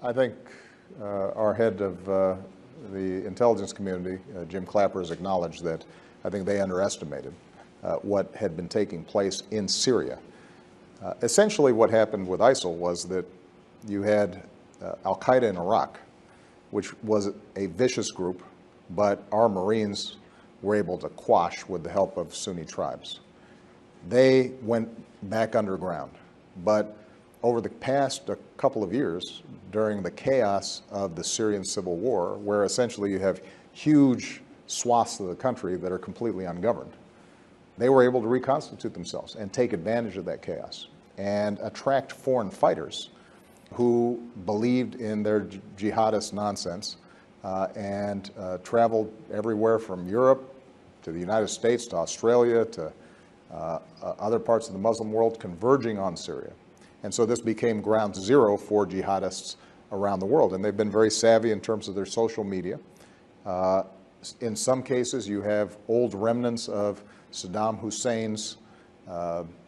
I think our head of the intelligence community, Jim Clapper, has acknowledged that I think they underestimated what had been taking place in Syria. Essentially what happened with ISIL was that you had Al-Qaeda in Iraq, which was a vicious group, but our Marines were able to quash with the help of Sunni tribes. They went back underground, but over the past couple of years, during the chaos of the Syrian civil war, where essentially you have huge swaths of the country that are completely ungoverned, they were able to reconstitute themselves and take advantage of that chaos and attract foreign fighters who believed in their jihadist nonsense and traveled everywhere from Europe to the United States to Australia to other parts of the Muslim world, converging on Syria. And so this became ground zero for jihadists around the world. And they've been very savvy in terms of their social media. In some cases, you have old remnants of Saddam Hussein's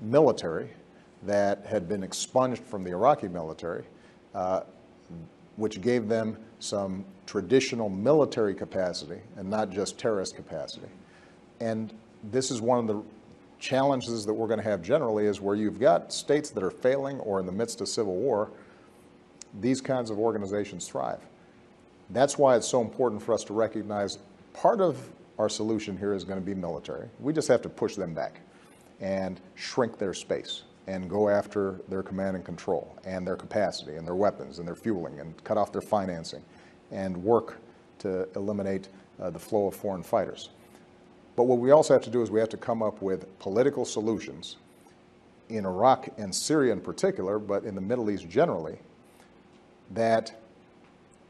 military that had been expunged from the Iraqi military, which gave them some traditional military capacity and not just terrorist capacity. And this is one of the challenges that we're going to have generally, is where you've got states that are failing or in the midst of civil war, these kinds of organizations thrive. That's why it's so important for us to recognize part of our solution here is going to be military. We just have to push them back and shrink their space and go after their command and control and their capacity and their weapons and their fueling and cut off their financing and work to eliminate the flow of foreign fighters. But what we also have to do is we have to come up with political solutions in Iraq and Syria in particular, but in the Middle East generally, that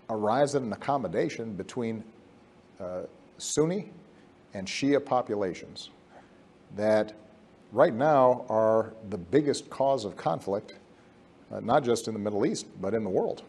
arise at an accommodation between Sunni and Shia populations that right now are the biggest cause of conflict, not just in the Middle East, but in the world.